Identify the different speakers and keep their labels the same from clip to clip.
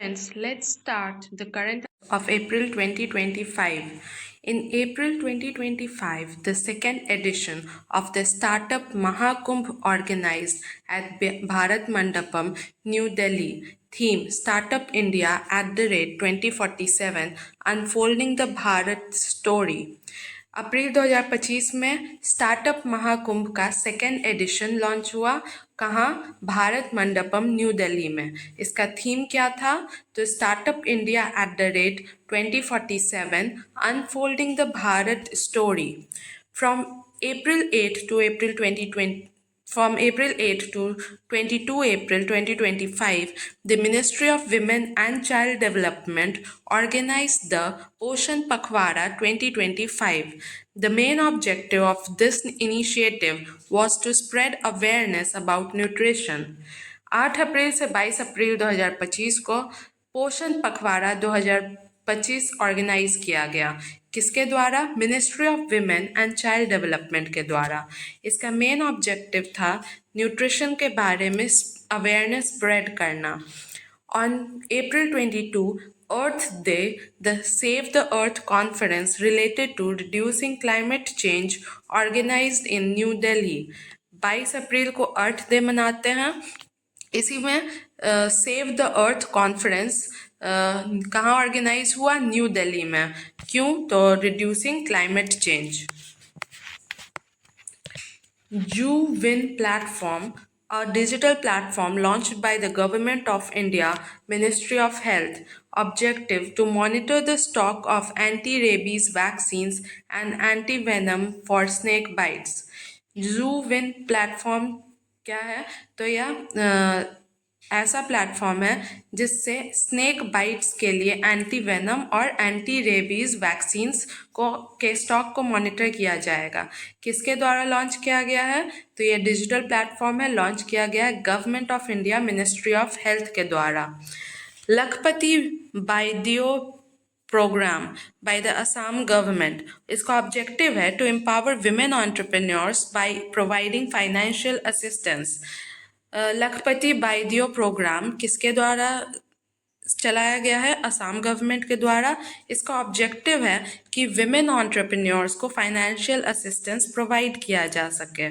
Speaker 1: Friends, let's start the current of April 2025. In April 2025, the second edition of the Startup Mahakumbh organized at Bharat Mandapam, New Delhi. Theme Startup India at the rate 2047 Unfolding the Bharat Story. अप्रैल 2025 में startup Mahakumbh का second edition launch हुआ। कहाँ? Bharat Mandapam new Delhi में। इसका theme क्या था? तो startup India at the rate 2047 unfolding the Bharat story. From April 8 to April 2020, from April 8 to 22 April 2025, the Ministry of Women and Child Development organized the Poshan Pakhwara 2025. The main objective of this initiative was to spread awareness about nutrition. 8 अप्रैल से 22 अप्रैल 2025 को पोषण पखवाड़ा 2025 organise किया गया। किसके द्वारा? Ministry of women and child development के द्वारा। इसका मेन ऑब्जेक्टिव था न्यूट्रिशन के बारे में अवेयरनेस स्प्रेड करना। On April 22, Earth Day, the Save the Earth conference related to reducing climate change organized in New Delhi. 22 अप्रैल को अर्थ डे मनाते हैं। इसी में सेव द अर्थ कॉन्फ्रेंस कहाँ ऑर्गेनाइज हुआ? न्यू दिल्ली में। क्यों? तो reducing climate change. You-Win platform, a digital platform launched by the Government of India, Ministry of Health, objective to monitor the stock of anti-rabies vaccines and anti-venom for snake bites. You-Win platform क्या है? तो यह ऐसा platform है जिससे snake bites के लिए anti venom और एंटी रेबीज वैक्सीन्स को के स्टॉक को मॉनिटर किया जाएगा। किसके द्वारा लॉन्च किया गया है? तो ये डिजिटल प्लेटफॉर्म है, लॉन्च किया गया है government of India, ministry of health के द्वारा। Lakhpati Baideo programme by the Assam government, इसका ऑब्जेक्टिव है to empower women entrepreneurs by providing financial assistance. Lakhpati Baideo programme किसके द्वारा चलाया गया है? असम गवर्नमेंट के द्वारा। इसका ऑब्जेक्टिव है कि विमेन एंटरप्रेन्योर्स को फाइनेंशियल असिस्टेंस प्रोवाइड किया जा सके।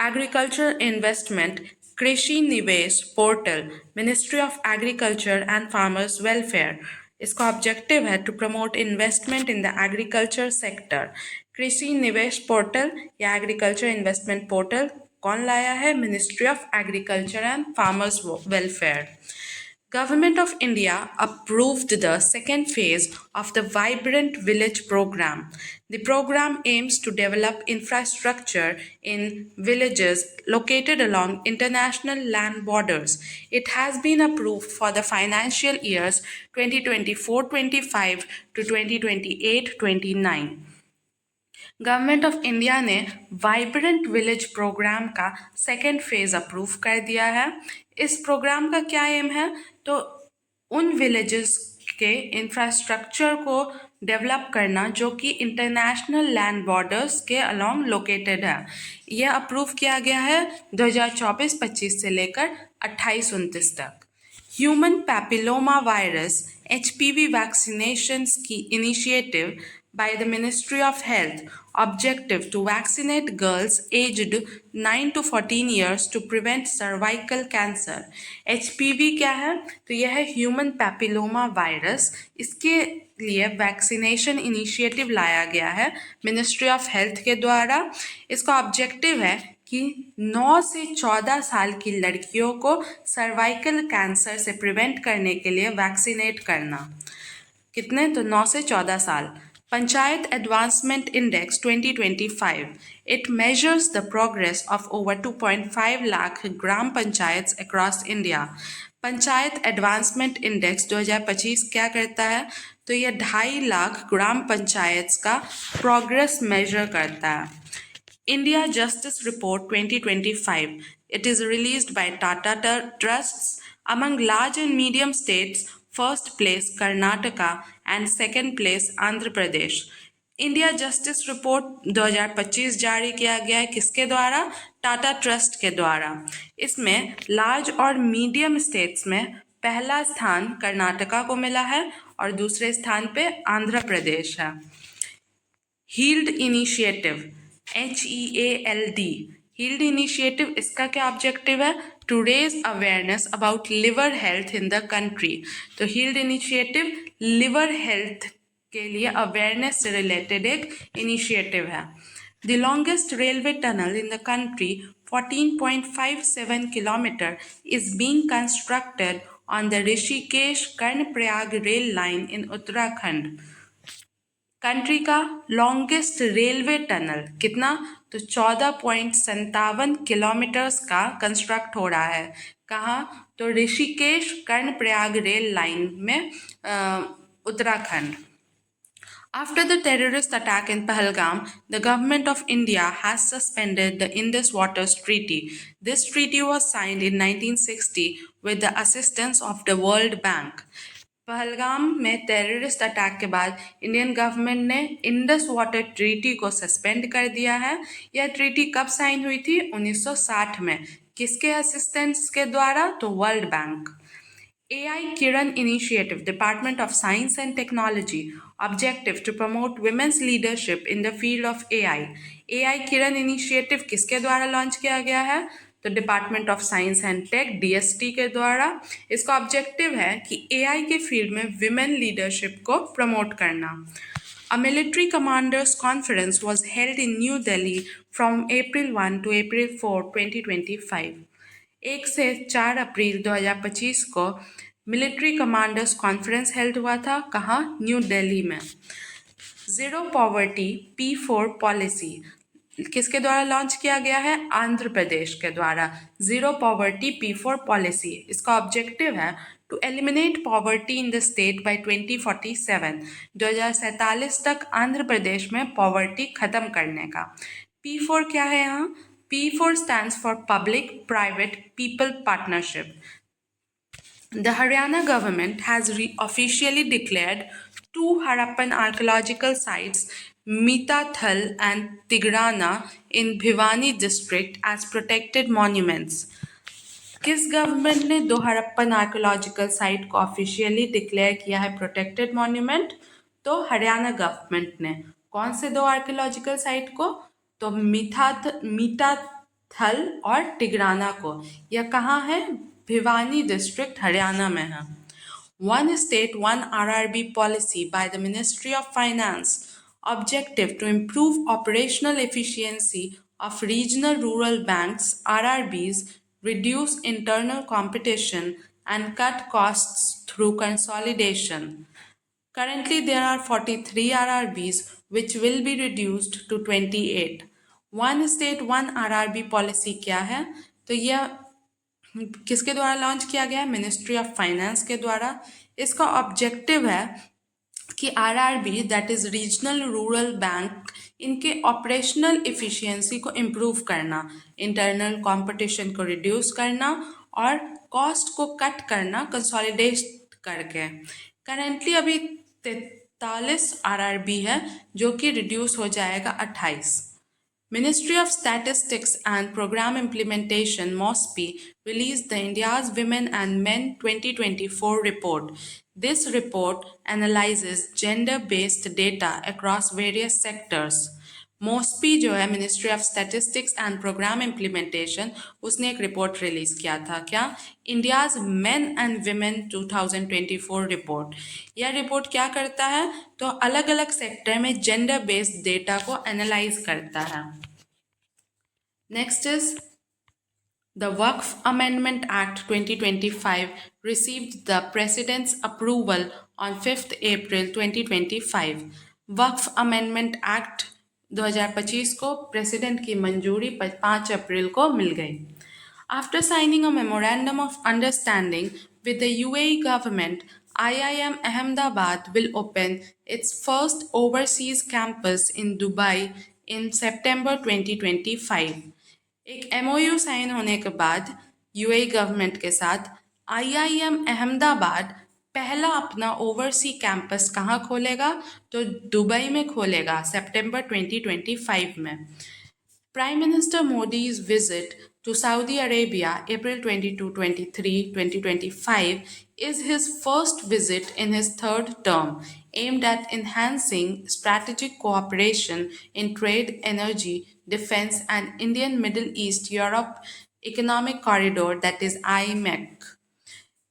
Speaker 1: Agriculture investment Krishi Nivesh portal, ministry of agriculture and farmers welfare, इसका ऑब्जेक्टिव है to promote investment in the agriculture sector. Krishi Nivesh portal या एग्रीकल्चर इन्वेस्टमेंट पोर्टल कौन लाया है? Ministry of agriculture and farmers welfare. Government of India approved the second phase of the Vibrant Village program. The program aims to develop infrastructure in villages located along international land borders. It has been approved for the financial years 2024-25 to 2028-29. Government of India ने vibrant village programme का second phase approve कर दिया है। इस programme का क्या M है? तो उन विलेजेस के इंफ्रास्ट्रक्चर को डेवलप करना जो कि इंटरनेशनल लैंड बॉर्डर्स के अलोंग लोकेटेड है। यह अप्रूव किया गया है 2024-25 से लेकर 28-29 तक। Human papilloma virus HPV vaccinations की initiative by the Ministry of Health, objective to vaccinate girls aged 9 to 14 years to prevent cervical cancer. HPV क्या है? तो यह है ह्यूमन पैपिलोमा वायरस। इसके लिए वैक्सीनेशन इनिशिएटिव लाया गया है मिनिस्ट्री ऑफ हेल्थ के द्वारा। इसका ऑब्जेक्टिव है कि 9 से 14 साल की लड़कियों को सर्वाइकल कैंसर से प्रिवेंट करने के लिए वैक्सीनेट करना। कितने? तो 9 से 14 साल। Panchayat Advancement Index 2025. It measures the progress of over 2.5 lakh gram panchayats across India. Panchayat advancement index 2025 क्या करता है? तो यह 2.5 लाख ग्राम पंचायत का प्रोग्रेस मेजर करता है। India Justice Report 2025. It is released by Tata Trusts. Among large and medium states, first place Karnataka and second place Andhra Pradesh. India justice report 2025 जारी किया गया है किसके द्वारा? टाटा ट्रस्ट के द्वारा। इसमें लार्ज और मीडियम स्टेट्स में पहला स्थान कर्नाटका को मिला है और दूसरे स्थान पे आंध्र प्रदेश है। HEALD initiative, HEALD, HEALD initiative, इसका क्या ऑब्जेक्टिव है? To raise awareness about liver health in the country. तो हील्ड इनिशिएटिव लिवर हेल्थ के लिए अवेयरनेस से रिलेटेड एक इनिशिएटिव है। The longest railway tunnel in the country, 14.57 kilometre, is being constructed on the Rishikesh Karnaprayag rail line in Uttarakhand। Country का longest railway tunnel कितना? तो 14.57 kilometres का construct हो रहा है। कहाँ? तो ऋषिकेश कर्णप्रयाग रेल लाइन में, Uttarakhand. After the terrorist attack in Pahalgam, the government of India has suspended the Indus Waters Treaty. This treaty was signed in 1960 with the assistance of the World Bank. Pahalgam में terrorist attack के बाद Indian government ने Indus water treaty को suspend कर दिया है। यह treaty कब साइन हुई थी? 1960 में। किसके असिस्टेंस के द्वारा? तो world bank. AI Kiran Initiative, Department of Science and Technology, objective to promote women's leadership in the field of AI। AI Kiran Initiative किसके द्वारा लॉन्च किया गया है? तो department of science and tech, DST के द्वारा। इसका ऑब्जेक्टिव है कि AI के फील्ड में विमेन लीडरशिप को प्रमोट करना। A military commanders conference was held in New Delhi from April 1 to April 4, 2025। 1 से 4 अप्रैल 2025 को मिलिट्री कमांडर्स कॉन्फ्रेंस हेल्ड हुआ था। कहाँ? न्यू दिल्ली में। जीरो पॉवर्टी P4 पॉलिसी किसके द्वारा लॉन्च किया गया है? आंध्र प्रदेश के द्वारा। जीरो पॉवर्टी P4 पॉलिसी, इसका ऑब्जेक्टिव है to eliminate poverty in the state by 2047। 2047 तक आंध्र प्रदेश में पॉवर्टी खत्म करने का। P4 क्या है यहाँ? P4 stands for Public Private People Partnership। The Haryana government has officially declared two Harappan archaeological sites, Mitathal and Tigrana in Bhiwani district, as protected monuments। किस government ने दो हड़प्पन आर्कोलॉजिकल साइट को ऑफिशियली डिक्लेयर किया है protected monument? तो Haryana government ने। कौन से दो आर्कोलॉजिकल साइट को? तो मीठाथल और टिग्राना को। यह कहाँ है? भिवानी डिस्ट्रिक्ट, हरियाणा में है। One state, one RRB policy by the Ministry of Finance, objective to improve operational efficiency of regional rural banks, RRBs, reduce internal competition, and cut costs through consolidation। Currently, there are 43 RRBs, which will be reduced to 28। One state, one RRB policy क्या है? तो यह किसके द्वारा launch किया गया? Ministry of finance के द्वारा। इसका ऑब्जेक्टिव है कि RRB, that is regional rural bank, इनके ऑपरेशनल इफिशियंसी को इम्प्रूव करना, इंटरनल कंपटीशन को रिड्यूस करना और कॉस्ट को कट करना कंसोलिडेट करके। करेंटली अभी 43 RRB है, जो कि रिड्यूस हो जाएगा 28। Ministry of Statistics and Program Implementation, MOSPI, released the India's Women and Men 2024 report. This report analyzes gender-based data across various sectors. MOSPI जो है ministry of statistics and programme implementation, उसने एक report release किया था। क्या? India's men and women 2024 report. यह report क्या करता है? तो अलग अलग सेक्टर में जेंडर बेस्ड डेटा को एनालाइज करता है। Next is The Waqf Amendment Act 2025 received the President's approval on 5th April 2025। Waqf amendment act 2025 को प्रेसिडेंट की मंजूरी 5 अप्रैल को मिल गई। After signing a memorandum of understanding with the UAE government, IIM Ahmedabad will open its first overseas campus in Dubai in September 2025। एक MOU sign होने के बाद UAE government के साथ IIM अहमदाबाद पहला अपना ओवरसी कैंपस कहाँ खोलेगा? तो दुबई में खोलेगा सितंबर 2025 में। Prime Minister Modi's visit to Saudi Arabia, April 22, 23, 2025, is his first visit in his third term, aimed at enhancing strategic cooperation in trade, energy, defense, and Indian Middle East Europe Economic Corridor, that is IMEC.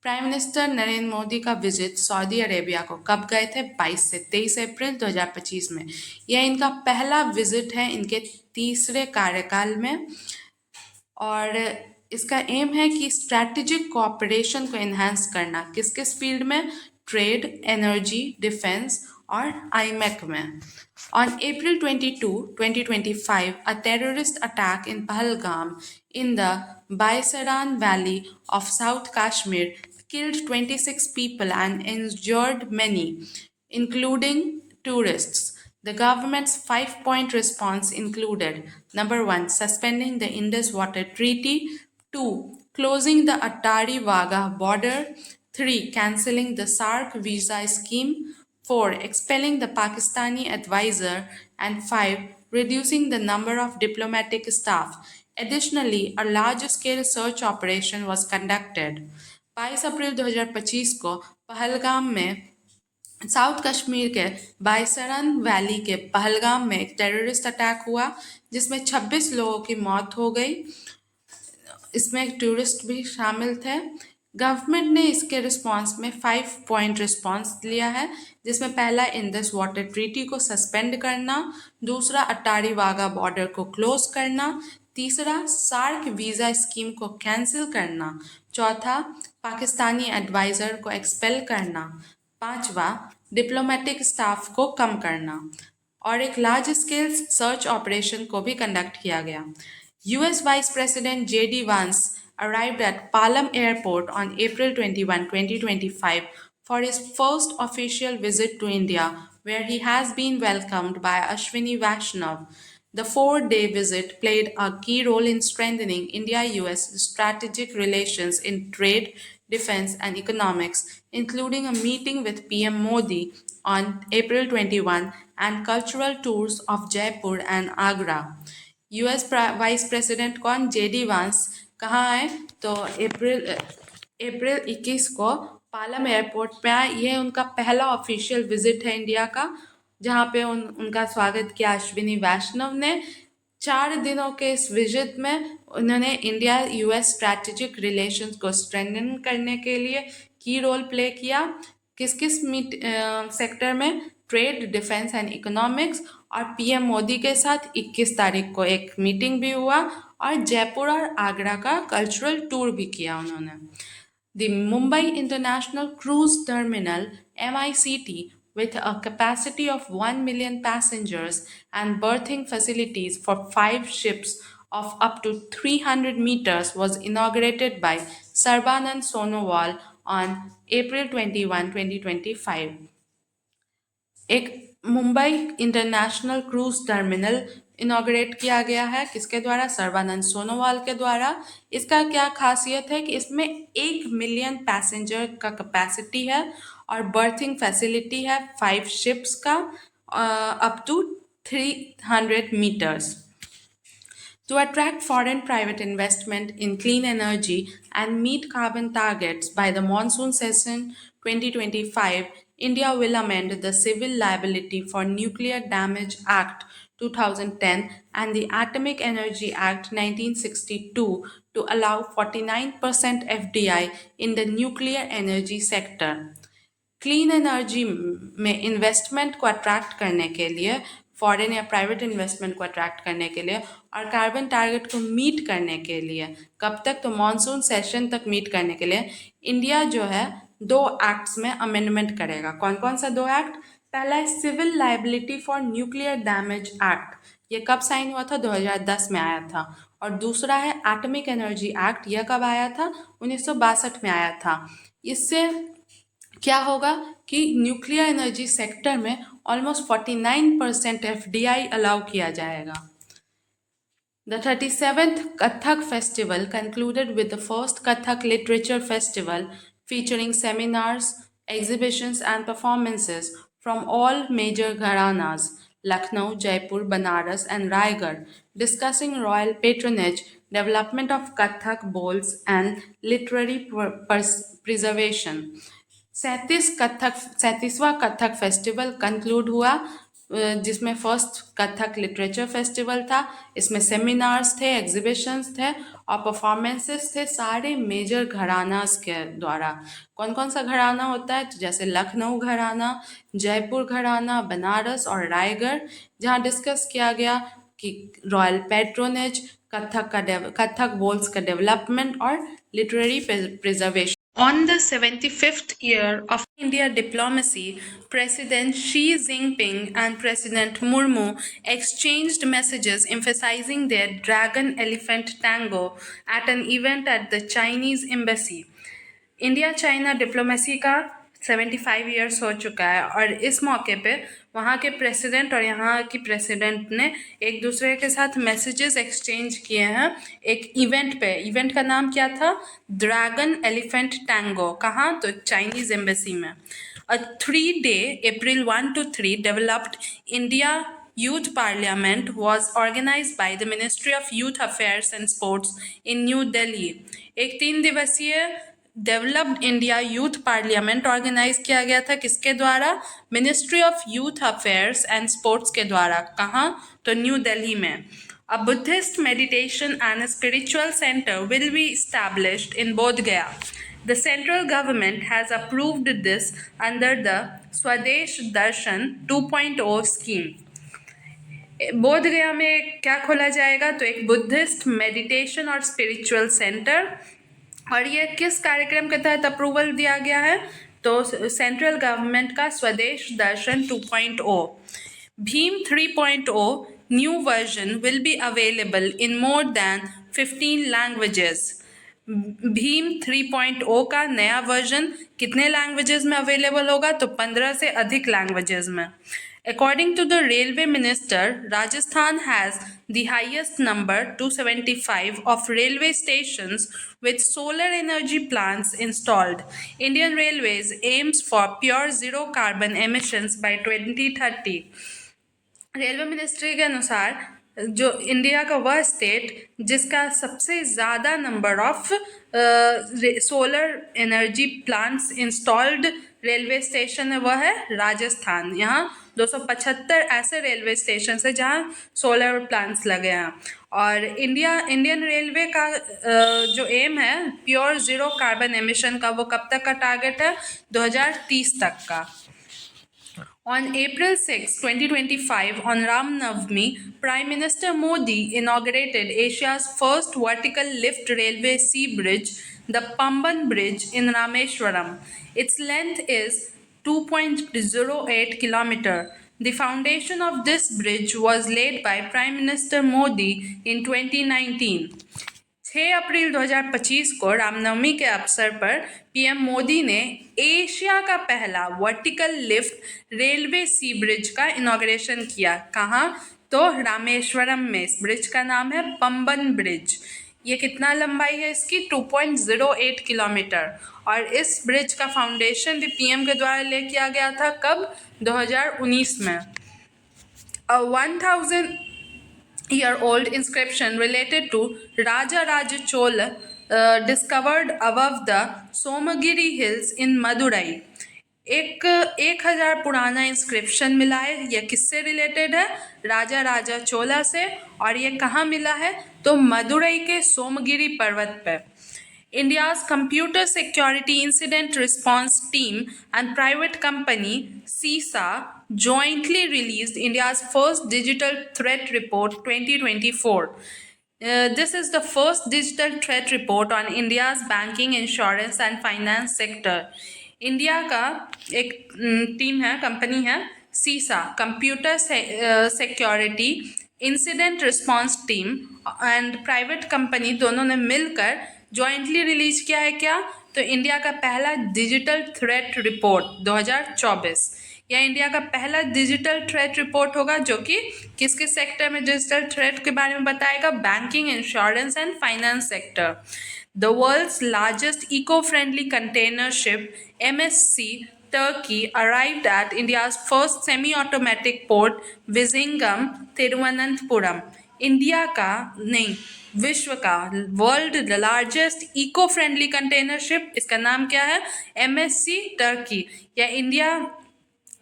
Speaker 1: Prime minister Narendra Modi का visit Saudi Arabia को कब गए थे? 22 से 23 अप्रैल 2025 में। यह इनका पहला विजिट है इनके तीसरे कार्यकाल में और इसका एम है कि स्ट्रैटेजिक कोऑपरेशन को एनहांस करना। किस किस फील्ड में? ट्रेड, एनर्जी, डिफेंस और आईमेक में। On April 22, 2025, a terrorist attack in Pahalgam in the Baisaran Valley of South Kashmir killed 26 people and injured many, including tourists. The government's 5-point response included: number 1, suspending the Indus Water Treaty; 2, closing the Attari Wagah border; 3, cancelling the SARC visa scheme; 4, expelling the Pakistani advisor; and 5, reducing the number of diplomatic staff. Additionally, a large-scale search operation was conducted. 22 अप्रैल 2025 को पहलगाम में south Kashmir के बाइसरन valley के पहलगाम में एक terrorist attack हुआ जिसमें 26 लोगों की मौत हो गई। इसमें एक टूरिस्ट भी शामिल थे। गवर्नमेंट ने इसके रिस्पांस में 5-पॉइंट रिस्पांस लिया है, जिसमें पहला इंडस वाटर ट्रीटी को सस्पेंड करना, दूसरा अट्टारी वाघा बॉर्डर को क्लोज करना, तीसरा सार्क वीज़ा स्कीम को कैंसिल करना, चौथा पाकिस्तानी एडवाइज़र को एक्सपेल करना, पांचवा डिप्लोमेटिक स्टाफ को कम करना और एक लार्ज स्केल सर्च ऑपरेशन को भी कंडक्ट किया गया। US Vice President J.D. Vance arrived at Palam Airport on April 21, 2025 for his first official visit to India, where he has been welcomed by Ashwini Vaishnav. The 4-day visit played a key role in strengthening India-US strategic relations in trade, defense, and economics, including a meeting with PM Modi on April 21 and cultural tours of Jaipur and Agra. US vice president कौन? JD वांस कहाँ आए? तो अप्रैल 21 को Palam airport पे आए। ये उनका पहला ऑफिशियल विजिट है इंडिया का, जहाँ पे उनका स्वागत किया अश्विनी वैष्णव ने। 4 दिनों के इस विजिट में उन्होंने इंडिया US स्ट्रैटेजिक रिलेशंस को स्ट्रेंथन करने के लिए की रोल प्ले किया। किस किस सेक्टर में? Trade, defence and economics. और पीएम मोदी के साथ 21 तारीख को एक मीटिंग भी हुआ और जयपुर और आगरा का कल्चरल टूर भी किया उन्होंने। The Mumbai international cruise terminal MICT with a capacity of 1 million passengers and berthing facilities for 5 ships of up to 300 meters was inaugurated by Sarbanand Sonowal on April 21, 2025. एक Mumbai international cruise terminal inaugurate किया गया है। किसके द्वारा? सर्बानंद सोनोवाल के द्वारा। इसका क्या खासियत है कि इसमें 1 मिलियन पैसेंजर का कैपेसिटी है और बर्थिंग फैसिलिटी है 5 शिप्स का up to 300 meters. To attract foreign private investment in clean energy and meet carbon targets by the monsoon session 2025, India will amend the Civil Liability for Nuclear Damage Act 2010 and the Atomic Energy Act 1962 to allow 49% FDI in the nuclear energy sector. Clean energy में investment को attract करने के लिए, foreign या private investment को attract करने के लिए और कार्बन टारगेट को मीट करने के लिए, कब तक? तो मानसून सेशन तक मीट करने के लिए इंडिया जो है 2 एक्ट्स में अमेंडमेंट करेगा। कौन कौन सा 2 एक्ट? पहला है civil liability for nuclear damage act, ये कब साइन हुआ था? 2010 में आया था। और दूसरा है एटॉमिक एनर्जी एक्ट, यह कब आया था? 1962 में आया था। इससे क्या होगा कि न्यूक्लियर एनर्जी सेक्टर में ऑलमोस्ट 49% FDI अलाउ किया जाएगा। The 37th Kathak Festival concluded with the first Kathak Literature Festival featuring seminars, exhibitions and performances from all major gharanas, Lucknow, Jaipur, Banaras and Raigad, discussing royal patronage, development of Kathak bowls and literary preservation. 37वां Kathak festival conclude हुआ, जिसमें first Kathak literature festival था। इसमें seminars थे, exhibitions थे और performances थे सारे मेजर घरानास के द्वारा। कौन कौन सा घराना होता है? तो जैसे लखनऊ घराना, जयपुर घराना, बनारस और रायगढ़, जहाँ डिस्कस किया गया कि रॉयल पैट्रोनेज, कथक बोल्स का डेवलपमेंट और literary preservation. On the 75th year of India diplomacy, President Xi Jinping and President Murmu exchanged messages emphasizing their dragon elephant tango at an event at the Chinese embassy. India China diplomacy का 75 years हो चुका है और इस मौके पे वहाँ के प्रेसिडेंट और यहाँ की प्रेसिडेंट ने एक दूसरे के साथ मैसेजेस एक्सचेंज किए हैं एक इवेंट पे। इवेंट का नाम क्या था? Dragon elephant tango. कहाँ? तो चाइनीज एम्बेसी में। A 3-day April 1 to 3 developed India Youth Parliament was organized by the Ministry of Youth Affairs and Sports in New Delhi. एक 3 दिवसीय developed India youth parliament organise किया गया था। किसके द्वारा? Ministry of youth affairs and sports के द्वारा। कहाँ? तो न्यू दिल्ली में। A Buddhist meditation and a spiritual center will be established in Bodh Gaya. The central government has approved this under the Swadesh Darshan 2.0 scheme. बोध गया में क्या खोला जाएगा? तो एक बुद्धिस्ट मेडिटेशन और स्पिरिचुअल सेंटर, और ये किस कार्यक्रम के तहत अप्रूवल दिया गया है? तो सेंट्रल गवर्नमेंट का स्वदेश दर्शन 2.0। Bhim 3.0 new version will be available in more than 15 languages. Bhim 3.0 का नया वर्जन कितने लैंग्वेजेस में अवेलेबल होगा? तो 15 से अधिक लैंग्वेजेस में। According to the railway minister, Rajasthan has the highest number 275 of railway stations with solar energy plants installed. Indian Railways aims for pure zero carbon emissions by 2030. Railway ministry के अनुसार जो India का वह state जिसका सबसे ज़्यादा number of solar energy plants installed railway station है वह है राजस्थान। यहाँ 275 ऐसे रेलवे स्टेशन है जहाँ सोलर प्लांट्स लगे हैं। और इंडियन रेलवे का जो एम है प्योर ज़ीरो कार्बन एमिशन का, वो कब तक का टारगेट है? 2030 तक का। On April 6, 2025, on Ram Navami, Prime Minister Modi inaugurated Asia's first vertical lift railway sea bridge, the Pamban Bridge in Rameswaram. Its length is 2.08 kilometers. The foundation of this bridge was laid by Prime Minister Modi in 2019. 6 अप्रैल 2025 को रामनवमी के अवसर पर PM Modi ने Asia का पहला vertical lift railway सी bridge का inauguration किया। कहाँ? तो रामेश्वरम में। इस ब्रिज का नाम है पंबन ब्रिज। ये कितना लंबाई है इसकी? 2.08 किलोमीटर। और इस ब्रिज का फाउंडेशन भी पीएम के द्वारा ले किया गया था। कब? 2019 में। 1000-year-old inscription related to Raja Raja Chola discovered above the Somagiri Hills in Madurai. एक 1000 पुराना इंस्क्रिप्शन मिला है। यह किससे रिलेटेड है? राजा राजा चोला से। और ये कहाँ मिला है? तो मदुरई के सोमगिरी पर्वत पर। India's Computer Security Incident Response Team and private company CISA jointly released India's first Digital Threat Report 2024. This is the first digital threat report on India's banking, insurance and finance sector. India का एक team है, company है सीसा, computer security incident response team and private company, दोनों ने मिलकर jointly release किया है। क्या? तो इंडिया का पहला डिजिटल थ्रेट रिपोर्ट 2024। यह इंडिया का पहला डिजिटल थ्रेट रिपोर्ट होगा जो कि किस किस सेक्टर में डिजिटल थ्रेट के बारे में बताएगा? Banking, insurance and finance sector. The world's largest eco-friendly container ship, MSC Turkey, arrived at India's first semi-automatic port, Vizhinjam, Thiruvananthapuram. India का नहीं, विश्व का world largest eco friendly container ship, इसका नाम क्या है? MSC Turkey. या इंडिया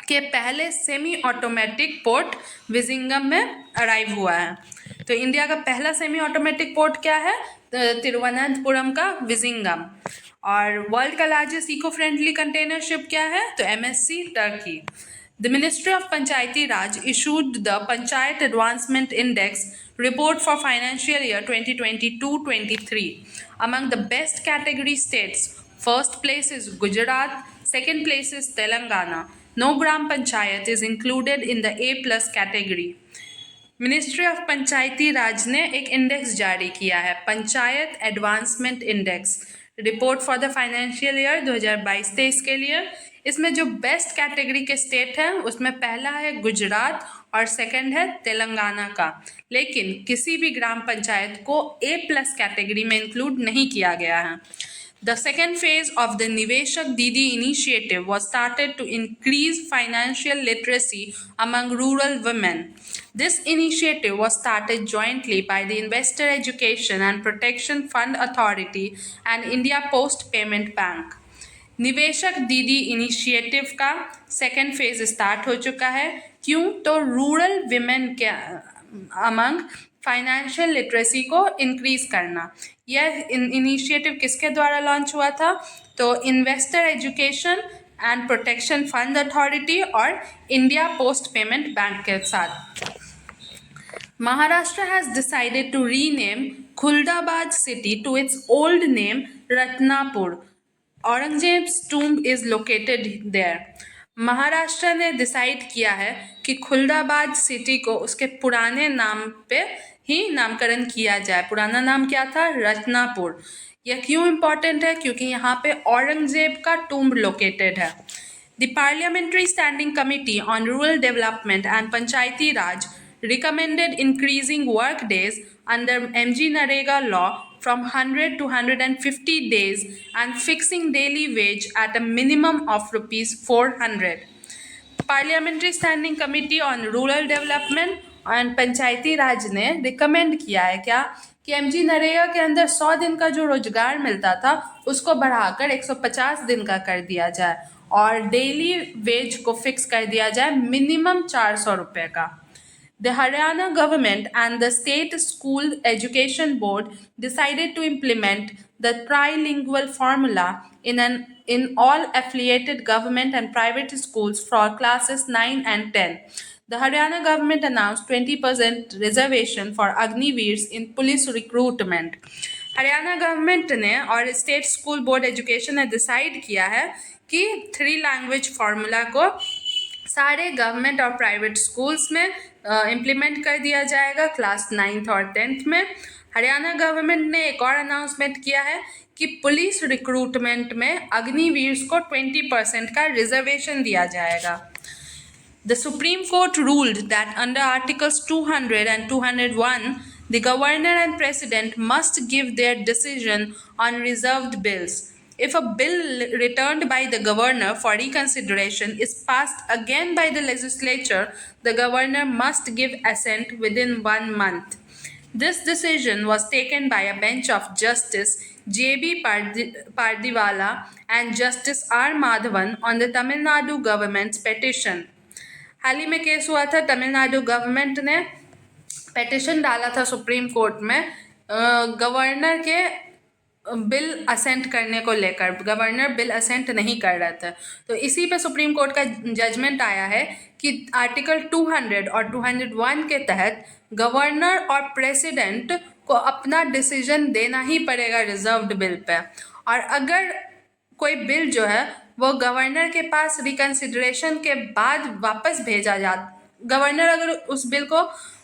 Speaker 1: के पहले सेमी ऑटोमेटिक पोर्ट विजिंगम में अराइव हुआ है। तो इंडिया का पहला सेमी ऑटोमेटिक पोर्ट क्या है? तिरुवनंतपुरम का विजिंगम। और वर्ल्ड का largest eco friendly container ship क्या है? तो MSC Turkey. The Ministry of Panchayati Raj issued the Panchayat Advancement Index report for financial year 2022-23. Among the best category states, first place is Gujarat, second place is Telangana. No Gram Panchayat is included in the A+ category. Ministry of Panchayati Raj ने एक index जारी किया है, panchayat advancement index, report for the financial year 2022-23 के लिए। इसमें जो best category के स्टेट हैं उसमें पहला है गुजरात और सेकंड है तेलंगाना का, लेकिन किसी भी ग्राम पंचायत को A+ कैटेगरी में इंक्लूड नहीं किया गया है। The second phase of the Niveshak Didi initiative was started to increase financial literacy among rural women. This initiative was started jointly by the Investor Education and Protection Fund Authority and India Post Payment Bank. निवेशक दीदी initiative का second phase start हो चुका है। क्यों? तो rural women के among financial literacy को इंक्रीज करना। यह इनिशिएटिव किसके द्वारा लॉन्च हुआ था? तो investor education and protection fund authority और इंडिया पोस्ट पेमेंट बैंक के साथ। Maharashtra has decided to rename Khuldabad city to its old name Ratnapur. Aurangzeb's tomb is located there. Maharashtra ने डिसाइड किया है कि खुल्दाबाद सिटी को उसके पुराने नाम पे ही नामकरण किया जाए। पुराना नाम क्या था? रत्नापुर। यह क्यों इम्पोर्टेंट है? क्योंकि यहाँ पे औरंगजेब का टूम्ब लोकेटेड है। The Parliamentary Standing Committee on Rural Development and Panchayati Raj recommended increasing work days under MG Narega law from 100 to 150 days and fixing daily wage at a minimum of rupees 400. Parliamentary Standing Committee on Rural Development and पंचायती राज ने recommend किया है क्या? कि MG NREGA के अंदर 100 दिन का जो रोजगार मिलता था उसको बढ़ाकर 150 दिन का कर दिया जाए और डेली वेज को फिक्स कर दिया जाए मिनिमम 400 रुपये का। The Haryana government and the State School Education Board decided to implement the trilingual formula in all affiliated government and private schools for classes 9 and 10. The Haryana government announced 20% reservation for Agniveers in police recruitment. Haryana government ने और state school board education ने decide किया है कि 3 language formula को सारे government और private schools में इम्प्लीमेंट कर दिया जाएगा क्लास 9th और 10th में। हरियाणा गवर्नमेंट ने एक और अनाउंसमेंट किया है कि पुलिस रिक्रूटमेंट में अग्निवीर्स को 20% का रिजर्वेशन दिया जाएगा। The Supreme Court ruled that under Articles 200 and 201, the Governor and President must give their decision on reserved bills. If a bill returned by the Governor for reconsideration is passed again by the legislature, the Governor must give assent within 1 month. This decision was taken by a bench of Justice J.B. Pardiwala and Justice R. Madhavan on the Tamil Nadu government's petition. हाल ही में case हुआ था, Tamil Nadu government ने petition डाला था supreme court में governor के bill ascent करने को लेकर। गवर्नर बिल असेंट नहीं कर रहा था, तो इसी पे सुप्रीम कोर्ट का जजमेंट आया है कि आर्टिकल 200 और 201 के तहत गवर्नर और प्रेसिडेंट को अपना डिसीजन देना ही पड़ेगा रिजर्व्ड बिल पे। और अगर कोई बिल जो है वो गवर्नर के पास रिकन्सिडरेशन के बाद वापस भेजा जा, गवर्नर अगर उस बिल को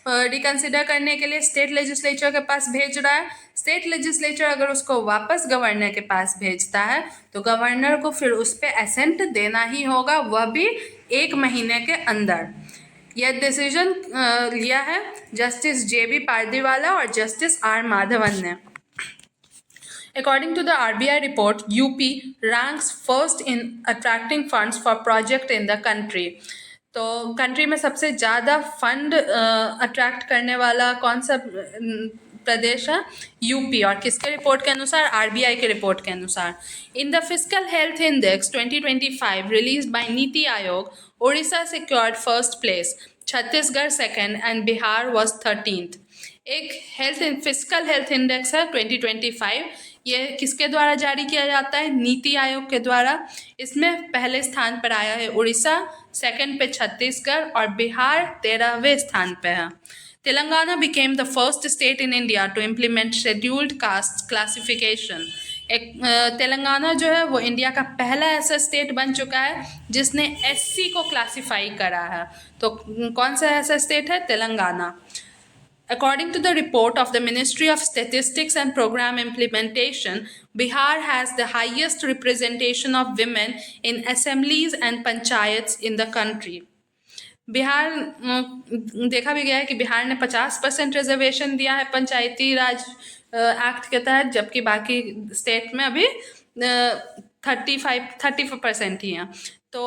Speaker 1: रिकन्सिडर करने के लिए स्टेट लेजिस्लेचर के पास भेज रहा है, स्टेट लेजिस्लेचर अगर उसको वापस गवर्नर के पास भेजता है तो गवर्नर को फिर उस पर एसेंट देना ही होगा, वह भी 1 महीने के अंदर। यह डिसीजन लिया है जस्टिस JB पारदीवाला और जस्टिस R. माधवन ने। According to the RBI report, UP ranks first in attracting funds for project in the country.
Speaker 2: तो कंट्री में सबसे ज़्यादा फंड अट्रैक्ट करने वाला कौन सा प्रदेश है? यूपी। और किसके रिपोर्ट के अनुसार? आरबीआई के रिपोर्ट के अनुसार। In the fiscal health index 2025 released by NITI Aayog, Odisha secured first place, Chhattisgarh second and Bihar was 13th। एक फिस्कल हेल्थ इंडेक्स है 2025, ये किसके द्वारा जारी किया जाता है? नीति आयोग के द्वारा। इसमें पहले स्थान पर आया है उड़ीसा, सेकंड पे छत्तीसगढ़ और बिहार 13वें स्थान पे है। Telangana became the first state in India to implement scheduled caste classification। Telangana जो है वो इंडिया का पहला ऐसा स्टेट बन चुका है जिसने एससी को क्लासिफाई करा है। तो कौन सा ऐसा स्टेट है? Telangana. According to the report of the Ministry of Statistics and Program Implementation, Bihar has the highest representation of women in assemblies and panchayats in the country। Bihar देखा भी गया है कि बिहार ने 50% रिजर्वेशन दिया है पंचायती राज एक्ट के तहत, जबकि बाकी स्टेट में अभी 30% ही हैं। तो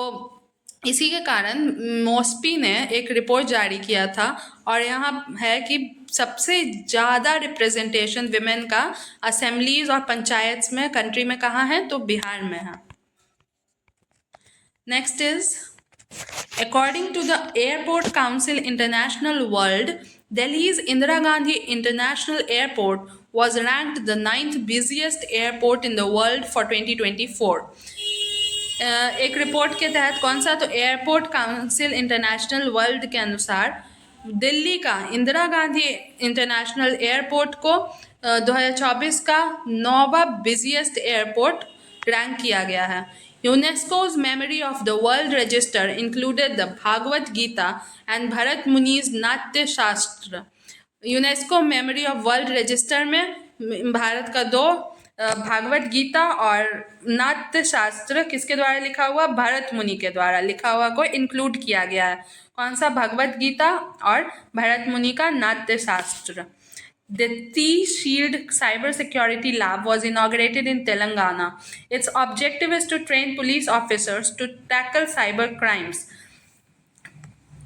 Speaker 2: इसी के कारण मॉस्पी ने एक रिपोर्ट जारी किया था और यहाँ है कि सबसे ज़्यादा रिप्रेजेंटेशन विमेन का असेंबलीज और पंचायत्स में कंट्री में कहाँ है? तो बिहार में है। Next is according to the Airport Council International World, Delhi's Indira Gandhi International Airport was ranked the 9th busiest airport in the world for 2024। एक रिपोर्ट के तहत कौन सा? तो एयरपोर्ट काउंसिल इंटरनेशनल वर्ल्ड के अनुसार दिल्ली का इंदिरा गांधी इंटरनेशनल एयरपोर्ट को 2024 का 9वां बिजिएस्ट एयरपोर्ट रैंक किया गया है। UNESCO's Memory of the World Register included the Bhagavad Gita and Bharat Muni's नाट्य शास्त्र। UNESCO memory of world register में भारत का 2 भागवत गीता और नाट्य शास्त्र किसके द्वारा लिखा हुआ? भरत मुनि के द्वारा लिखा हुआ को इंक्लूड किया गया है। कौन सा? भगवत गीता और भरत मुनि का नाट्य शास्त्र। The T-Shield Cyber Security Lab was inaugurated in Telangana. Its objective is to train police officers to tackle cyber crimes।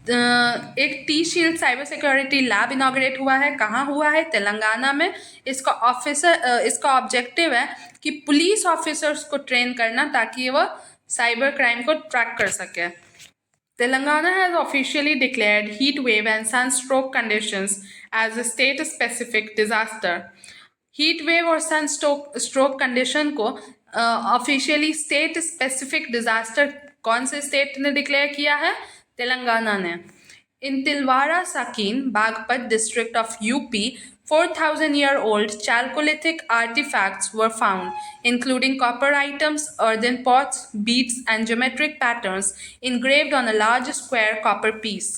Speaker 2: एक T shield cyber security lab inaugurate हुआ है। कहाँ हुआ है? तेलंगाना में। इसका ऑब्जेक्टिव है कि पुलिस ऑफिसर्स को ट्रेन करना ताकि वह साइबर क्राइम को ट्रैक कर सके। Telangana has officially declared heat wave and sunstroke conditions as a state-specific disaster। Heat wave और सनस्ट्रोक कंडीशन को ऑफिशियली स्टेट स्पेसिफिक डिजास्टर कौन से स्टेट ने डिक्लेयर किया है? तेलंगाना ने। इन तिलवारा साकीन Baghpat district of UP 4,000-year-old chalcolithic artifacts were found, including copper items, earthen pots, beads, and geometric patterns engraved on a large square copper piece।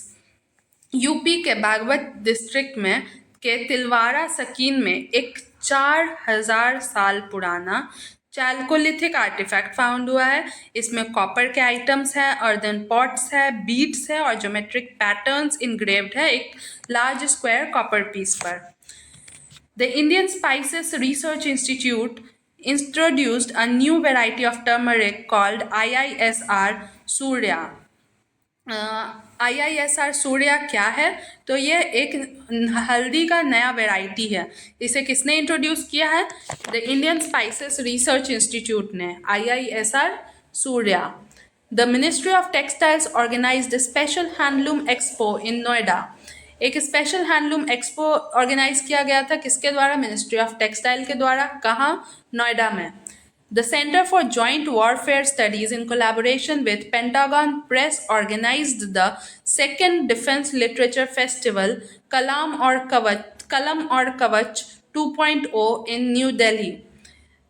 Speaker 2: UP के Baghpat district में के तिलवारा सकीन में एक 4,000 साल पुराना चैल्कोलिथिक आर्टिफैक्ट फाउंड हुआ है। इसमें कॉपर के आइटम्स है, अर्दन पॉट्स है, बीड्स है और ज्योमेट्रिक पैटर्न्स इनग्रेव्ड है एक लार्ज स्क्वायर कॉपर पीस पर। The Indian spices research institute introduced a new variety of turmeric called IISR Surya. IISR Surya क्या है? तो ये एक हल्दी का नया वैरायटी है। इसे किसने इंट्रोड्यूस किया है? The Indian spices research institute ने। IISR Surya. The ministry of textiles organised special handloom expo in Noida. एक स्पेशल हैंडलूम एक्सपो ऑर्गेनाइज किया गया था किसके द्वारा? मिनिस्ट्री ऑफ टेक्सटाइल के द्वारा। कहाँ? नोएडा में। The Center for Joint Warfare Studies in collaboration with Pentagon Press organized the second Defense Literature Festival Kalam aur Kavach 2.0 in New Delhi।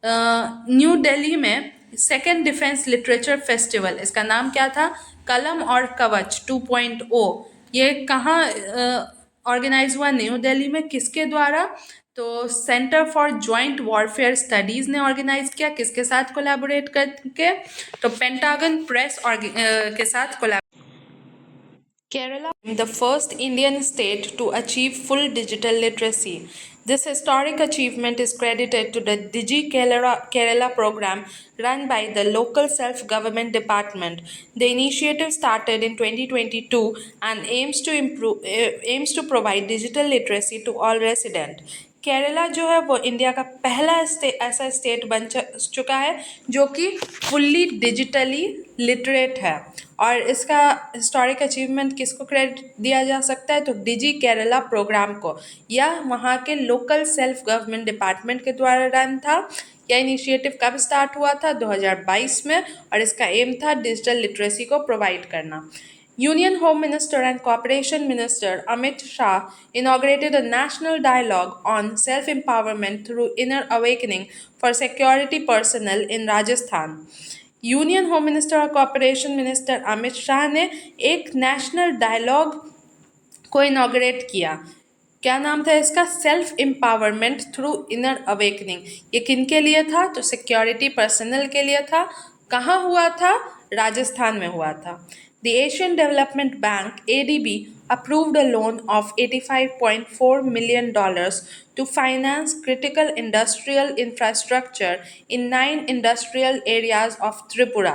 Speaker 2: New Delhi में सेकेंड डिफेंस लिटरेचर फेस्टिवल, इसका नाम क्या था? कलम और कवच 2.0। ये कहाँ ऑर्गेनाइज हुआ? न्यू दिल्ली में। किसके द्वारा? तो centre for joint warfare studies ने ऑर्गेनाइज किया। किसके साथ कोलैबोरेट करके? तो पेंटागन प्रेस के साथ collaborate. Kerala, the first Indian state to achieve full digital literacy।
Speaker 1: This historic achievement is credited to the Kerala program run by the local self government department. The initiative started in 2022 and aims to provide digital literacy to all residents. Kerala जो है वो India का पहला ऐसा state बन चुका है जो कि फुल्ली डिजिटली लिटरेट है। और इसका हिस्टोरिक अचीवमेंट किसको क्रेडिट दिया जा सकता है, तो डिजी केरला प्रोग्राम को। यह वहाँ के लोकल सेल्फ गवर्नमेंट डिपार्टमेंट के द्वारा रन था। यह इनिशिएटिव कब स्टार्ट हुआ था, 2022 में, और इसका एम था डिजिटल लिटरेसी को प्रोवाइड करना। Union Home Minister and Cooperation Minister Amit Shah inaugurated a national dialogue on self empowerment through inner awakening for security personnel in Rajasthan. Union home minister और corporation minister Amit Shah ने एक national dialogue को inaugurate किया। क्या नाम था इसका, self empowerment through inner awakening. ये किन के लिए था, तो सिक्योरिटी पर्सनल के लिए था। कहाँ हुआ था, राजस्थान में हुआ था। The Asian development bank ADB approved a loan of $85.4 million to finance critical industrial infrastructure in 9 industrial areas of Tripura.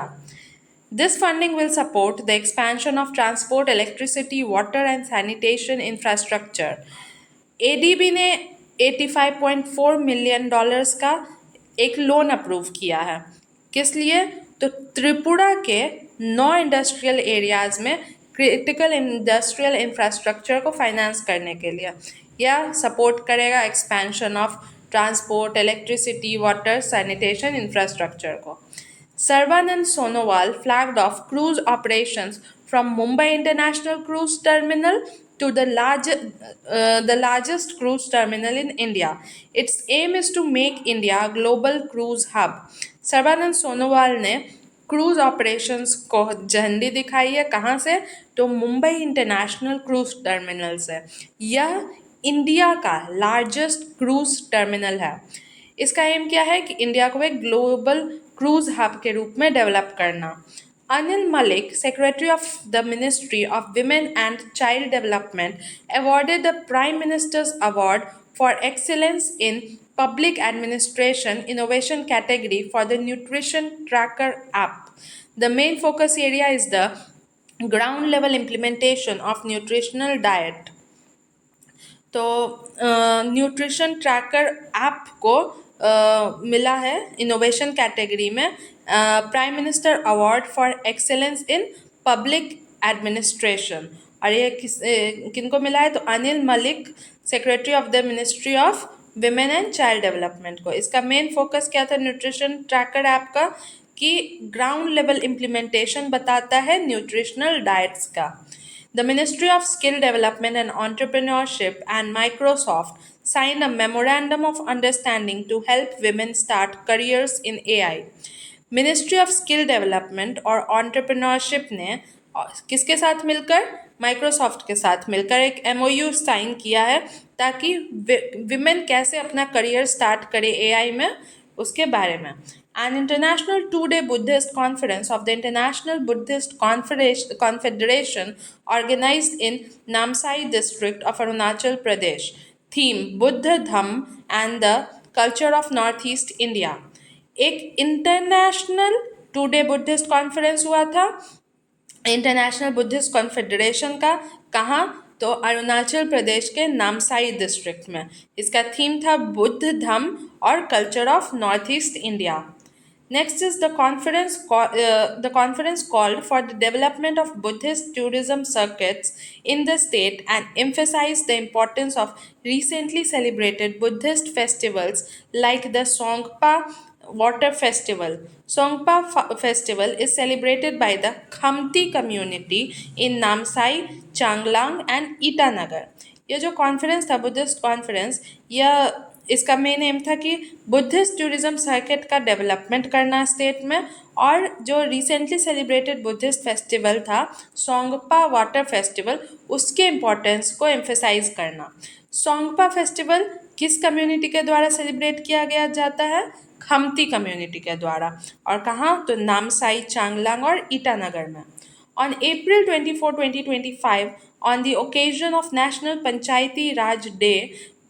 Speaker 1: This funding will support the expansion of transport, electricity, water, and sanitation infrastructure. ADB ने $85.4 million का एक loan approve किया है। किस लिए, तो त्रिपुरा के 9 industrial areas में क्रिटिकल इंडस्ट्रियल इंफ्रास्ट्रक्चर को फाइनेंस करने के लिए। यह सपोर्ट करेगा expansion of transport, electricity, water, sanitation infrastructure को। Sarvanand Sonowal flagged off cruise operations from Mumbai International Cruise Terminal to the largest cruise terminal in India. Its aim is to make India a global cruise hub. Sarbananda Sonowal ने cruise operations को झंडी दिखाई है। कहाँ से, तो Mumbai international cruise terminal से। यह इंडिया का लार्जेस्ट क्रूज टर्मिनल है। इसका एम क्या है कि इंडिया को एक ग्लोबल क्रूज हब के रूप में डेवलप करना। Anil Malik, Secretary of the Ministry of Women and Child Development, awarded the Prime Minister's Award for Excellence in Public Administration Innovation category for the Nutrition Tracker app. The main focus area is the ground level implementation of nutritional diet. तो nutrition tracker app को मिला है innovation category में prime minister award for excellence in public administration. और ये किनको मिला है, तो Anil Malik, secretary of the ministry of women and child development को। इसका मेन फोकस क्या था न्यूट्रिशन ट्रैकर ऐप का, कि ग्राउंड लेवल इम्प्लीमेंटेशन बताता है न्यूट्रिशनल डाइट्स का। The Ministry of Skill Development and Entrepreneurship and Microsoft signed a memorandum of understanding to help women start careers in AI. Ministry of Skill Development और Entrepreneurship ने किसके साथ मिलकर, Microsoft के साथ मिलकर एक MOU साइन किया है, ताकि विमेन कैसे अपना करियर स्टार्ट करे AI में, उसके बारे में। An international 2-day Buddhist conference of the International Buddhist Confederation organized in Namsai district of Arunachal Pradesh. Theme Buddha Dham and the Culture of Northeast India. एक इंटरनेशनल 2-day बुद्धिस्ट कॉन्फ्रेंस हुआ था international Buddhist confederation का। कहाँ, तो अरुणाचल प्रदेश के Namsai district में। इसका theme था बुद्ध धम्म और culture of north east India. Next is the conference called for the development of Buddhist tourism circuits in the state and emphasized the importance of recently celebrated Buddhist festivals like the Songpa Water Festival. Songpa Festival is celebrated by the Khamti community in Namsai, Changlang and Itanagar. ये जो conference था Buddhist conference, यह इसका main M था कि Buddhist tourism circuit का development करना state में, और जो रिसेंटली सेलिब्रेटेड बुद्धिस्ट फेस्टिवल था सोंगपा वाटर फेस्टिवल, उसके इम्पोर्टेंस को एम्फेसाइज करना। सोंगपा फेस्टिवल किस कम्युनिटी के द्वारा सेलिब्रेट किया गया जाता है, खमती कम्युनिटी के द्वारा। और कहाँ, तो नामसाई, चांगलांग और ईटानगर में। On April 24, 2025, on the occasion of National Panchayati Raj Day,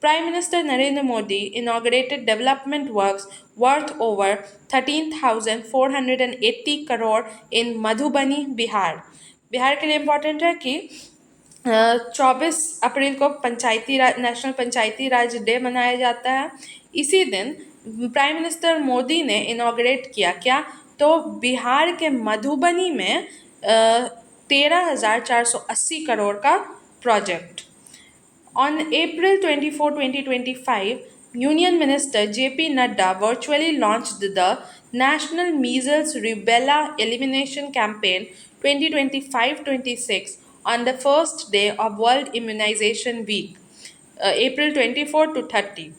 Speaker 1: Prime Minister Narendra Modi inaugurated development works worth over 13,480 crore in Madhubani, Bihar. Bihar के लिए इम्पोर्टेंट है कि 24 अप्रैल को नेशनल पंचायती राज डे मनाया जाता है। इसी दिन प्राइम मिनिस्टर मोदी ने इनॉग्रेट किया क्या, तो बिहार के मधुबनी में 13,480 करोड़ का project. On April 24, 2025, Union Minister JP Nadda virtually launched the National Measles Rubella Elimination Campaign 2025-26 on the first day of World Immunization Week, April 24 to 30।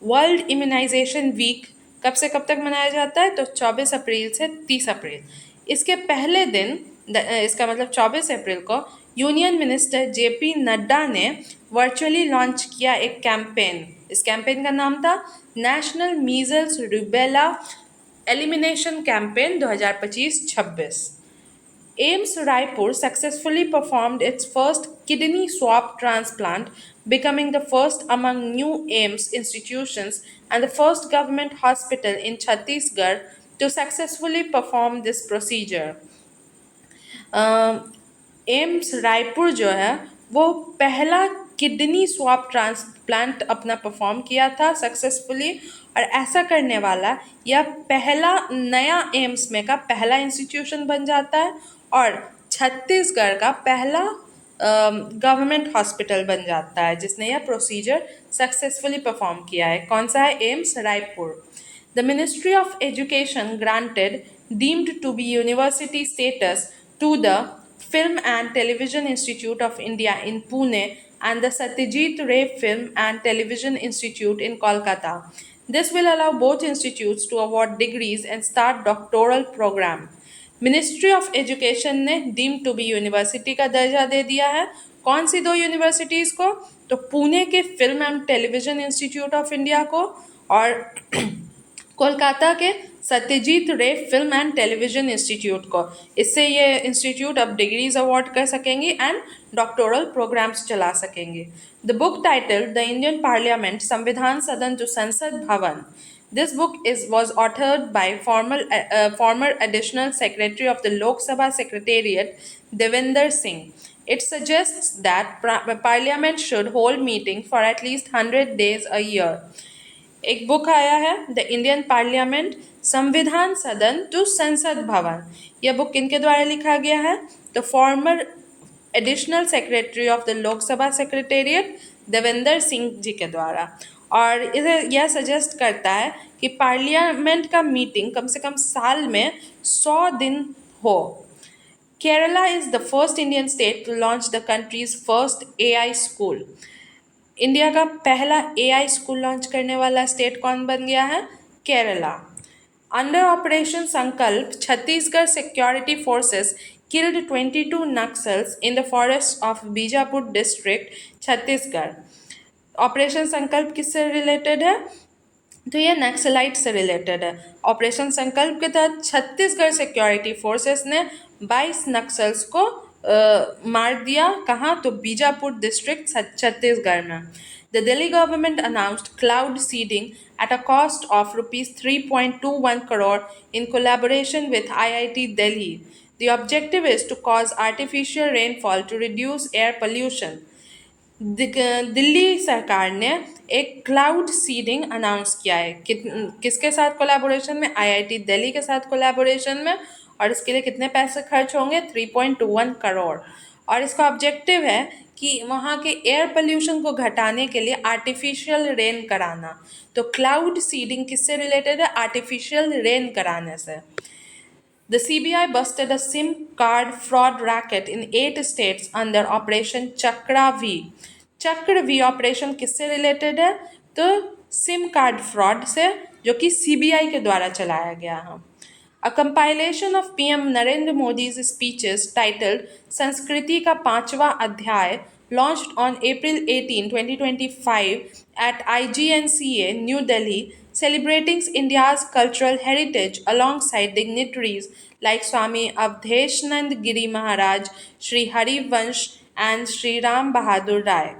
Speaker 1: World immunisation week कब से कब तक मनाया जाता है, तो 24 अप्रैल से 30 अप्रैल। इसके पहले दिन, इसका मतलब 24 अप्रैल को यूनियन मिनिस्टर जेपी नड्डा ने वर्चुअली लॉन्च किया एक कैंपेन। इस कैंपेन का नाम था national measles rubella elimination campaign 2025-26। AIIMS Raipur successfully performed its first kidney swap transplant, becoming the first among new AIIMS institutions and the first government hospital in Chhattisgarh to successfully perform this procedure। AIIMS Raipur जो है वो पहला kidney swap transplant अपना perform किया था successfully, और ऐसा करने वाला यह पहला नया एम्स में का पहला इंस्टीट्यूशन बन जाता है और छत्तीसगढ़ का पहला गवर्नमेंट हॉस्पिटल बन जाता है जिसने यह प्रोसीजर सक्सेसफुली परफॉर्म किया है। कौन सा है? AIIMS Raipur. The Ministry of Education granted deemed to be university status to the Film and Television Institute of India in Pune and the Satyajit Ray Film and Television Institute in Kolkata। This will allow both institutes to award degrees and start doctoral program। Ministry of education ने deemed to be university का दर्जा दे दिया है। कौन सी दो universities को? तो पुणे के film and television institute of India को और कोलकाता के सत्यजीत रे फिल्म एंड टेलीविजन इंस्टीट्यूट को। इससे ये इंस्टीट्यूट अब डिग्रीज अवार्ड कर सकेंगे एंड डॉक्टोरल प्रोग्राम्स चला सकेंगे। The book title the Indian parliament संविधान सदन टू संसद भवन। This book was authored by former Additional Secretary of the Lok Sabha Secretariat, Devinder Singh। It suggests that Parliament should hold meeting for at least 100 days a year। एक book आया है the Indian parliament संविधान सदन to संसद भवन। यह book किनके द्वारा लिखा गया है? तो former additional secretary of the Lok Sabha secretariat Devendra Singh ji के द्वारा, और इसे यह सजेस्ट करता है कि पार्लियामेंट का मीटिंग कम से कम साल में 100 दिन हो। Kerala is the first Indian state to launch the country's first AI school. India का पहला AI स्कूल लॉन्च करने वाला स्टेट कौन बन गया है? केरला। अंडर ऑपरेशन संकल्प Chhattisgarh security forces killed 22 Naxals in the forests of Bijapur district Chhattisgarh. Operation संकल्प किससे रिलेटेड है? तो ये नक्सलाइट से रिलेटेड है। ऑपरेशन संकल्प के तहत छत्तीसगढ़ सिक्योरिटी फोर्सेस ने 22 नक्सल्स को मार दिया। कहाँ? तो बीजापुर डिस्ट्रिक्ट छत्तीसगढ़ में। The Delhi government announced cloud seeding at a cost of rupees 3.21 crore in collaboration with IIT Delhi। The objective is to cause artificial rainfall to reduce air pollution। Delhi सरकार ने एक क्लाउड सीडिंग अनाउंस किया है। किसके साथ collaboration में? IIT Delhi के साथ कोलैबोरेशन में। और इसके लिए कितने पैसे खर्च होंगे? 3.21 करोड़। और इसका ऑब्जेक्टिव है कि वहाँ के एयर पोल्यूशन को घटाने के लिए आर्टिफिशियल रेन कराना। तो क्लाउड सीडिंग किससे रिलेटेड है? आर्टिफिशियल रेन कराने से। The CBI busted a SIM card fraud racket in 8 states under Operation Chakra V। चक्र V ऑपरेशन किससे रिलेटेड है? तो सिम कार्ड फ्रॉड से, जो कि CBI के द्वारा चलाया गया है। A compilation of PM Narendra Modi's speeches titled संस्कृति का 5वां अध्याय launched on April 18, 2025 at IGNCA, New Delhi, celebrating India's cultural heritage alongside dignitaries like Swami Avdeshanand Giri Maharaj, Sri Harivansh, and Sri Ram Bahadur Rai।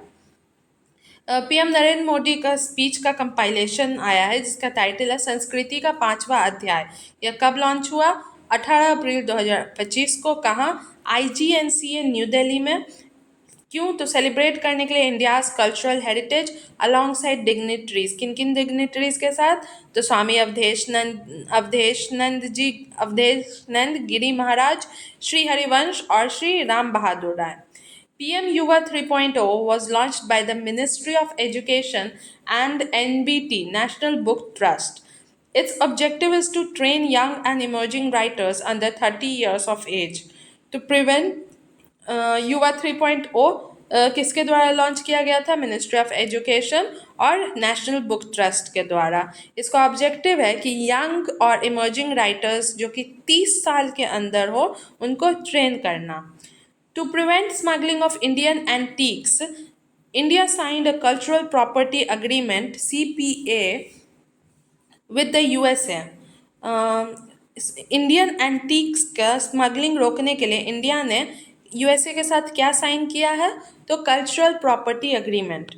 Speaker 2: PM Narendra Modi का speech का compilation आया है जिसका title है संस्कृति का 5वां अध्याय। यह कब लॉन्च हुआ? 18 अप्रैल 2025 को। कहाँ? आईजीएनसीए न्यू दिल्ली में। क्यों? तो सेलिब्रेट करने के लिए India's cultural heritage along side dignitaries. किन किन डिग्निटरीज के साथ? तो स्वामी अवधेशानंद गिरी महाराज, श्री हरिवंश और श्री राम बहादुर राय। PM Yuva 3.0 was launched by the Ministry of Education and NBT, National Book Trust. Its objective is to train young and emerging writers under 30 years of age. To prevent युवा 3.0 किसके द्वारा launch किया गया था? मिनिस्ट्री ऑफ एजुकेशन और national book trust के द्वारा। इसका ऑब्जेक्टिव है कि यंग और इमर्जिंग राइटर्स जो कि 30 साल के अंदर हो उनको ट्रेन करना। To prevent smuggling of Indian antiques, India signed a Cultural Property Agreement (CPA) with the USA. Indian antiques का स्मगलिंग रोकने के लिए इंडिया ने यूएसए के साथ क्या साइन किया है? तो cultural property agreement.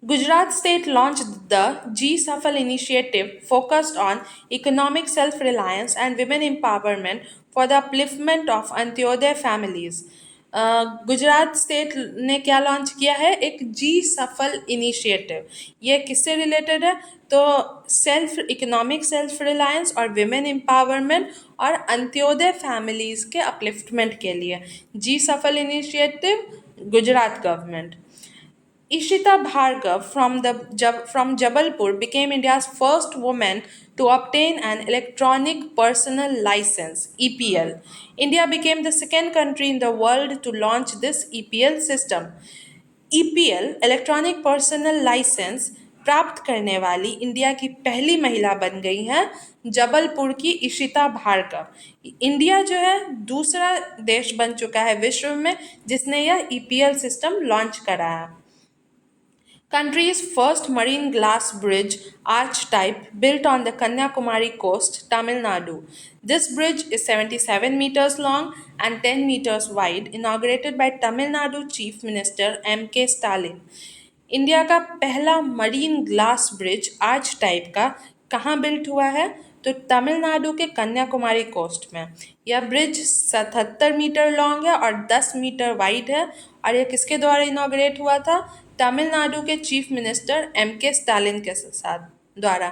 Speaker 2: Gujarat state launched the G-Safal initiative focused on economic self-reliance and women empowerment for the upliftment of Antyodaya families. Gujarat state ने क्या लॉन्च किया है? एक जी सफल इनिशिएटिव। ये किससे रिलेटेड है? तो इकोनॉमिक सेल्फ रिलायंस और विमेन एम्पावरमेंट और अंत्योदय फैमिलीज के अपलिफ्टमेंट के लिए जी सफल initiative Gujarat government. Ishita Bhargav from Jabalpur became India's first woman to obtain an electronic personal license (EPL). India became the second country in the world to launch this EPL system. EPL electronic personal licence प्राप्त करने वाली India की पहली महिला बन गई हैं जबलपुर की इशिता भार्गव। इंडिया जो है दूसरा देश बन चुका है विश्व में जिसने यह EPL सिस्टम लॉन्च करा है। Country's first marine glass bridge arch type built on the Kanyakumari coast, Tamil Nadu. This bridge is 77 meters long and 10 meters wide, inaugurated by Tamil Nadu Chief Minister M.K. Stalin. India का पहला marine glass bridge arch type का कहाँ built हुआ है? तो तमिलनाडु के Kanyakumari coast में। यह ब्रिज 77 मीटर लॉन्ग है और 10 मीटर वाइड है और यह किसके द्वारा इनॉग्रेट हुआ था? तमिलनाडु के चीफ मिनिस्टर M.K. स्टालिन के साथ द्वारा।